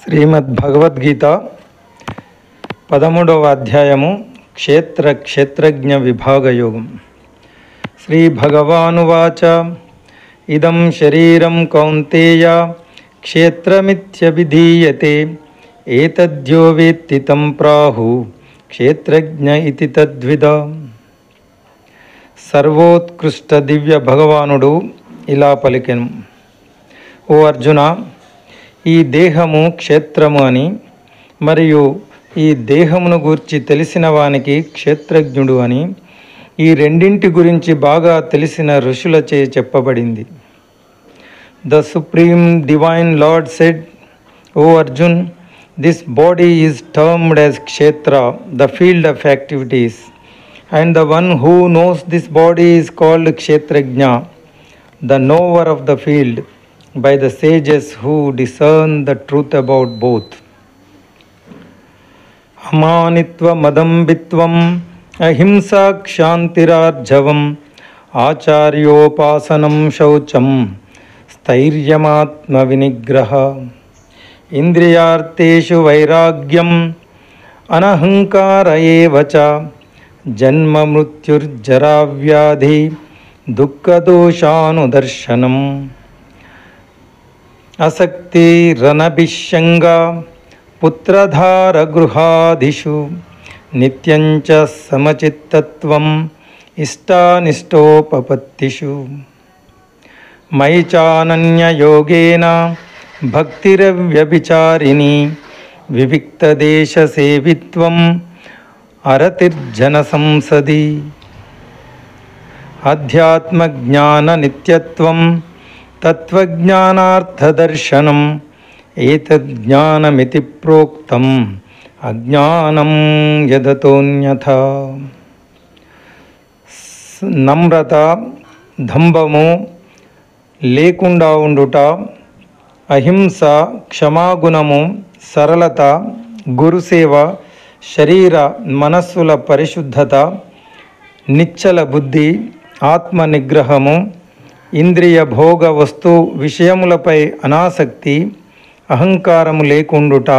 శ్రీమద్భగవద్గీత 13వ అధ్యాయము క్షేత్రజ్ఞ విభాగయోగం. శ్రీ భగవానువాచ ఇదం శరీరం కౌంతేయ క్షేత్రమిత్యభిధీయతే ఏతద్యో వేత్తి తం ప్రాహు క్షేత్రజ్ఞ ఇతి తద్విద. సర్వోత్కృష్ట దివ్య భగవానుడు ఇలా పలికెను: ఓ అర్జున, ఈ దేహము క్షేత్రము అని మరియు ఈ దేహమును గూర్చి తెలిసిన వానికి క్షేత్రజ్ఞుడు అని ఈ రెండింటి గురించి బాగా తెలిసిన ఋషులచే చెప్పబడింది. The supreme divine lord said, O Arjun, this body is termed as kshetra, the field of activities, and the one who knows this body is called kshetrajna, the knower of the field, by the sages who discern the truth about both. Amanitva madambitvam ahimsa kshantirarjavam acharyopasanam shaucham sthairyamatma vinigraha indriyarteshu vairagyam anahankara evacha జన్మ మృత్యుర్జరావ్యాధి దుఃఖదోషానుదర్శనం అసక్తి రణభిషంగ పుత్రధార గృహాదిషు నిత్యంచ సమచిత్తత్వం ఇష్టానిష్టోపపత్తిషు మయి చానన్యయోగేన భక్తిరవ్యభిచారిణి వివిక్తదేశసేవిత్వం అరతిర్జన సంసది. అధ్యాత్మజ్ఞాన నిత్యత్వం తత్వజ్ఞానార్థదర్శనం ఏతజ్ఞానమితి ప్రోక్తం అజ్ఞానం యదతోన్యథ. నమ్రత, దంభము లేకుండా ఉండుట, అహింస, క్షమాగుణము, సరళత, గురుసేవ, శరీర మనస్సుల పరిశుద్ధత, నిశ్చల బుద్ధి, ఆత్మ నిగ్రహము, ఇంద్రియ భోగ వస్తు విషయములపై అనాసక్తి, అహంకారము లేకుండుట,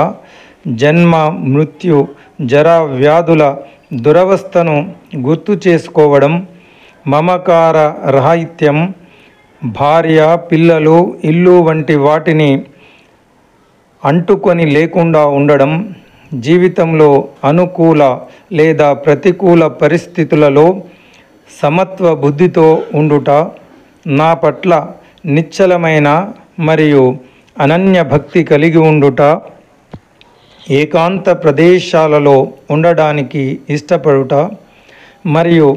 జన్మ మృత్యు జరా వ్యాధుల దురవస్థను గుర్తు చేసుకోవడం, మమకార రాహిత్యం, భార్య, పిల్లలు, ఇల్లు వంటి వాటిని అంటుకొని లేకుండా ఉండడం, జీవితంలో అనుకూల లేదా ప్రతికూల పరిస్థితులలో సమత్వ బుద్ధితో ఉండుట, నా పట్ల నిశ్చలమైన మరియు అనన్య భక్తి కలిగి ఉండుట, ఏకాంత ప్రదేశాలలో ఉండడానికి ఇష్టపడుట మరియు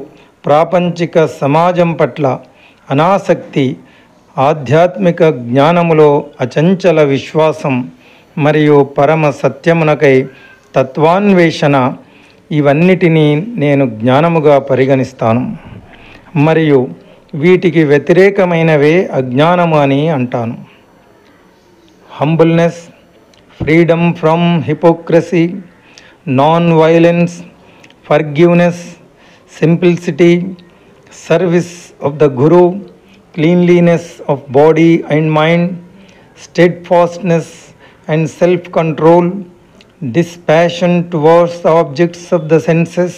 ప్రాపంచిక సమాజం పట్ల అనాసక్తి, ఆధ్యాత్మిక జ్ఞానములో అచంచల విశ్వాసం మరియు పరమ సత్యమునకై తత్వాన్వేషణ, ఇవన్నిటినీ నేను జ్ఞానముగా పరిగణిస్తాను మరియు వీటికి వ్యతిరేకమైనవే అజ్ఞానము అని అంటాను. Humbleness, freedom from hypocrisy, non violence, forgiveness, simplicity, service of the Guru, cleanliness of body and mind, steadfastness and self-control, dispassion towards the objects of the senses,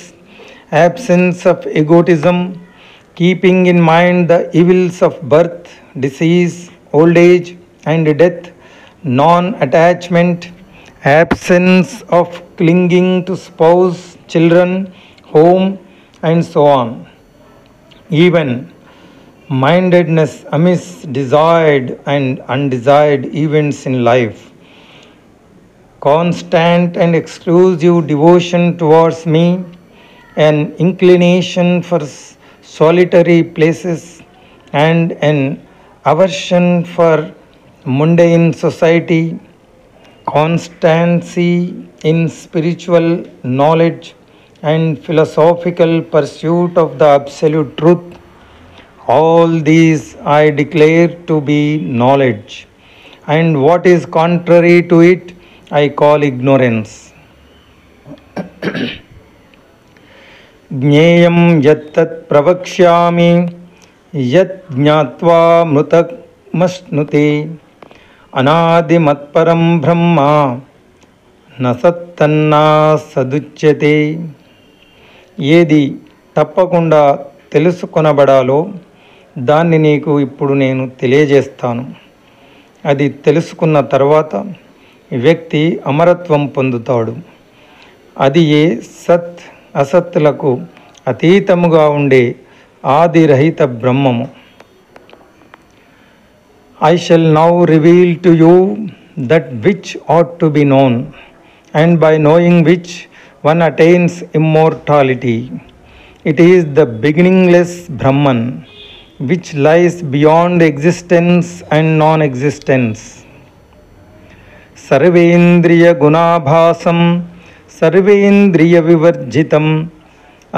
absence of egotism, keeping in mind the evils of birth, disease, old age and death, non-attachment, absence of clinging to spouse, children, home and so on. Even mindedness amidst desired and undesired events in life, constant and exclusive devotion towards me, an inclination for solitary places and an aversion for mundane society, constancy in spiritual knowledge and philosophical pursuit of the absolute truth, all these I declare to be knowledge, and what is contrary to it I call ignorance. జ్ఞేయం యత్తత్ ప్రవక్ష్యామి యత్ జ్ఞాత్వా మృతమశ్నుతే అనాదిమత్పరం బ్రహ్మ నసత్తన్నా సదుచ్యతే. ఏది తప్పకుండా తెలుసుకొనబడాలో దాన్ని నీకు ఇప్పుడు నేను తెలియజేస్తాను. అది తెలుసుకున్న తర్వాత వ్యక్తి అమరత్వం పొందుతాడు. అది ఏ సత్ అసత్తులకు అతీతముగా ఉండే ఆదిరహిత బ్రహ్మము. I shall now reveal to you that which ought to be known, and by knowing which one attains immortality. It is the beginningless Brahman, which lies beyond existence and non-existence. Sarvendriya gunabhasam sarvendriya vivarjitam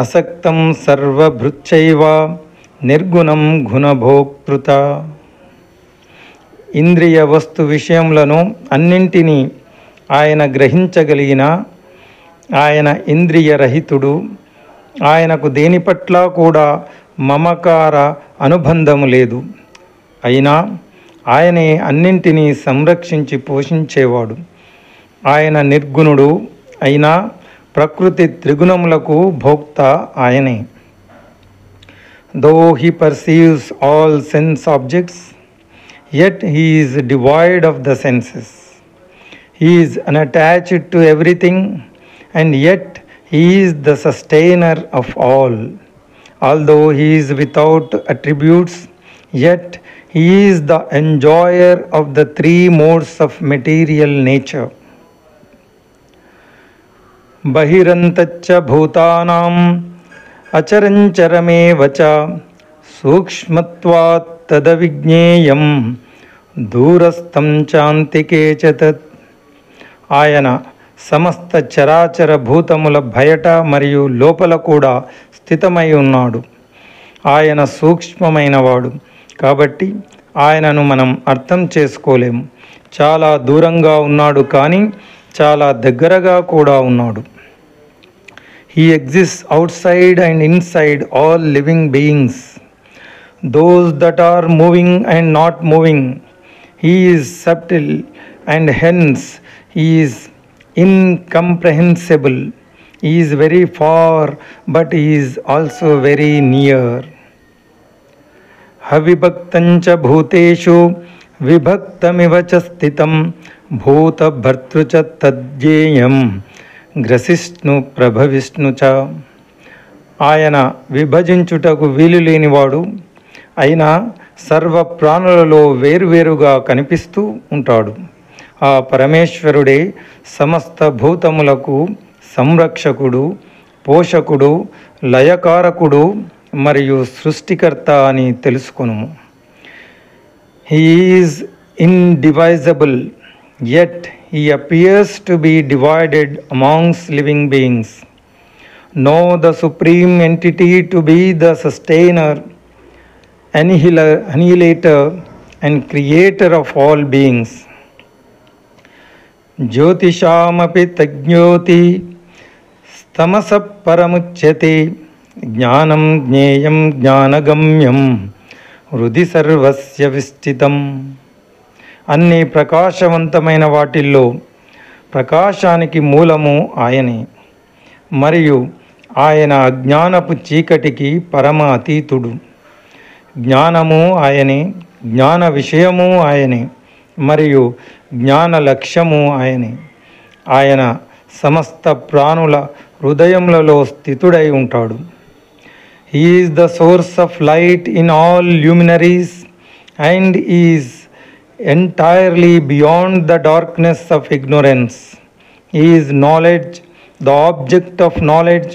asaktam sarva bhruchaiva nirgunam gunabhokruta. ఇంద్రియ వస్తు విషయములను అన్నింటినీ ఆయన గ్రహించగలిగిన ఆయన ఇంద్రియ రహితుడు. ఆయనకు దేని పట్ల కూడా మమకార అనుబంధము లేదు. అయినా ఆయనే అన్నింటినీ సంరక్షించి పోషించేవాడు. ఆయన నిర్గుణుడు. అయినా ప్రకృతి త్రిగుణములకు భోక్త ఆయనే. Though he perceives all sense objects, yet he is devoid of the senses. He is unattached to everything, and yet he is the sustainer of all. Although he is without attributes, yet he is the enjoyer of the three modes of material nature. Bahirantaccha bhutanam acharancharamevacha సూక్ష్మత్వాత్ తదవిజ్ఞేయం దూరస్థం చాంతికే చ తత్. ఆయన సమస్త చరాచర భూతముల బయట మరియు లోపల కూడా స్థితమై ఉన్నాడు. ఆయన సూక్ష్మమైనవాడు కాబట్టి ఆయనను మనం అర్థం చేసుకోలేము. చాలా దూరంగా ఉన్నాడు కానీ చాలా దగ్గరగా కూడా ఉన్నాడు. He exists outside and inside all living beings, those that are moving and not moving. He is subtle and hence he is incomprehensible. He is very far but he is also very near. Havibhaktancha bhuteshu vibhaktamiv cha sthitam bhuta bhartru cha tadjeyam గ్రసిష్ణు ప్రభవిష్ణు చ. ఆయన విభజించుటకు వీలు లేనివాడు. అయినా సర్వ ప్రాణులలో వేరువేరుగా కనిపిస్తూ ఉంటాడు. ఆ పరమేశ్వరుడే సమస్త భూతములకు సంరక్షకుడు, పోషకుడు, లయకారకుడు మరియు సృష్టికర్త అని తెలుసుకొనుము. He is indivisible, yet he appears to be divided amongst living beings. Know the supreme entity to be the sustainer, annihilator and creator of all beings. Jyotishamapi tajnoti stamasa paramuchyate jnanam jneyam jnanagamyam హృది సర్వస్య విస్థితం. అన్ని ప్రకాశవంతమైన వాటిల్లో ప్రకాశానికి మూలము ఆయనే, మరియు ఆయన అజ్ఞానపు చీకటికి పరమ అతీతుడు. జ్ఞానము ఆయనే, జ్ఞాన విషయము ఆయనే, మరియు జ్ఞాన లక్ష్యము ఆయనే. ఆయన సమస్త ప్రాణుల హృదయములలో స్థితుడై ఉంటాడు. He is the source of light in all luminaries and is entirely beyond the darkness of ignorance. He is knowledge, the object of knowledge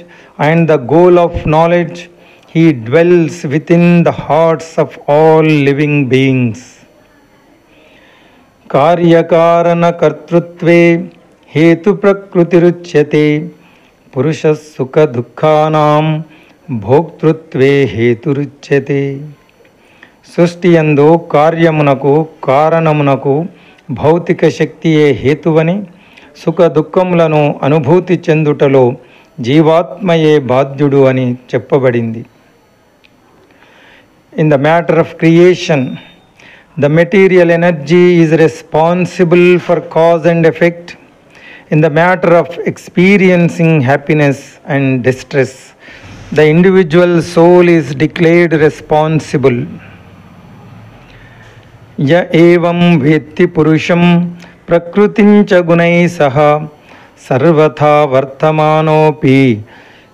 and the goal of knowledge. He dwells within the hearts of all living beings. Karyakarana kartrutve hetu prakrutiruchyate purusha sukha dukkhanam భోక్తృత్వే హేతురుచ్యతే. సృష్టి యందు కార్యమునకు కారణమునకు భౌతిక శక్తియే హేతువని, సుఖ దుఃఖములను అనుభూతి చెందుటలో జీవాత్మయే బాధ్యుడు అని చెప్పబడింది. In the matter of creation, The material energy is responsible for cause and effect in the matter of experiencing happiness and distress. The individual soul is declared responsible. Ya evam vetti purusham prakrutim cha gunai saha sarvatha vartamanopi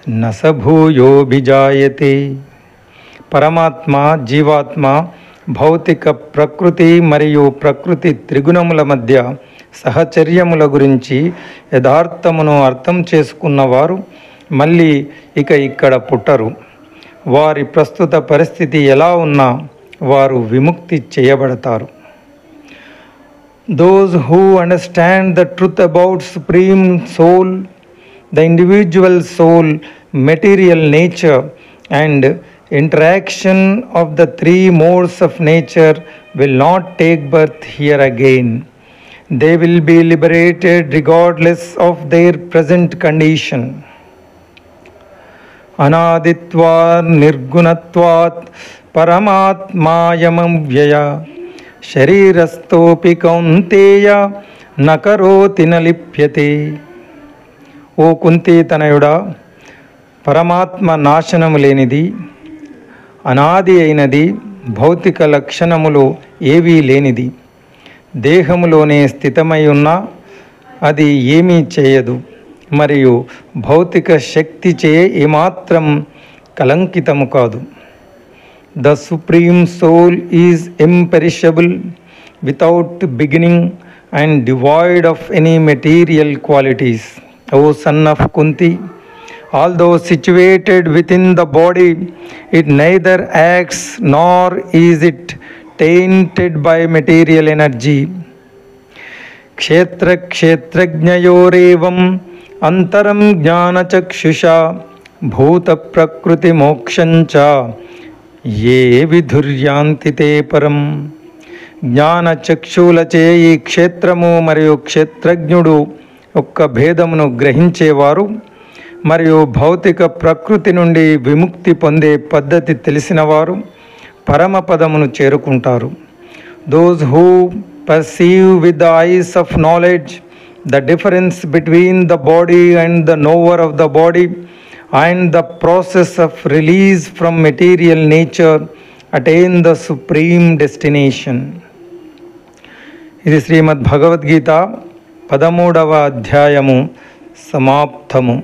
nasabhuyo bijayate. పరమాత్మ, జీవాత్మ భౌతిక ప్రకృతి మరియు ప్రకృతి త్రిగుణముల మధ్య సహచర్యముల గురించి యథార్థమును అర్థం చేసుకున్నవారు మళ్ళీ ఇక్కడ పుట్టరు. వారి ప్రస్తుత పరిస్థితి ఎలా ఉన్నా వారు విముక్తి చేయబడతారు. Those who understand the truth about Supreme Soul, the individual soul, material nature and interaction of the three modes of nature will not take birth here again. They will be liberated regardless of their present condition. Anaditvat nirgunatvat paramatmayamam vyaya sharirastopi kaunteya nakaroti nalipyate. O Kunti తనయుడా, పరమాత్మ నాశనము లేనిది, అనాది అయినది, భౌతిక లక్షణములు ఏవీ లేనిది. దేహములోనే స్థితమై ఉన్నా అది ఏమీ చేయదు మరియు భౌతిక శక్తిచే ఏమాత్రం కలంకితము కాదు. The Supreme Soul is imperishable, without beginning and devoid of any material qualities. O son of Kunti, although situated within the body, it neither acts nor is it tainted by material energy. Kshetra kshetrajnayorevam antaram jnana chakshusha bhuta prakriti mokshancha ye vidhuryanti te param. జ్ఞాన చక్షులచే ఈ క్షేత్రము మరియు క్షేత్రజ్ఞుడు ఒక్క భేదమును గ్రహించేవారు మరియు భౌతిక ప్రకృతి నుండి విముక్తి పొందే పద్ధతి తెలిసినవారు పరమపదమును చేరుకుంటారు. Those who perceive with the eyes of knowledge the difference between the body and the knower of the body and the process of release from material nature attain the supreme destination. ఇది శ్రీమద్ భగవద్గీత 13వ అధ్యాయము సమాప్తము.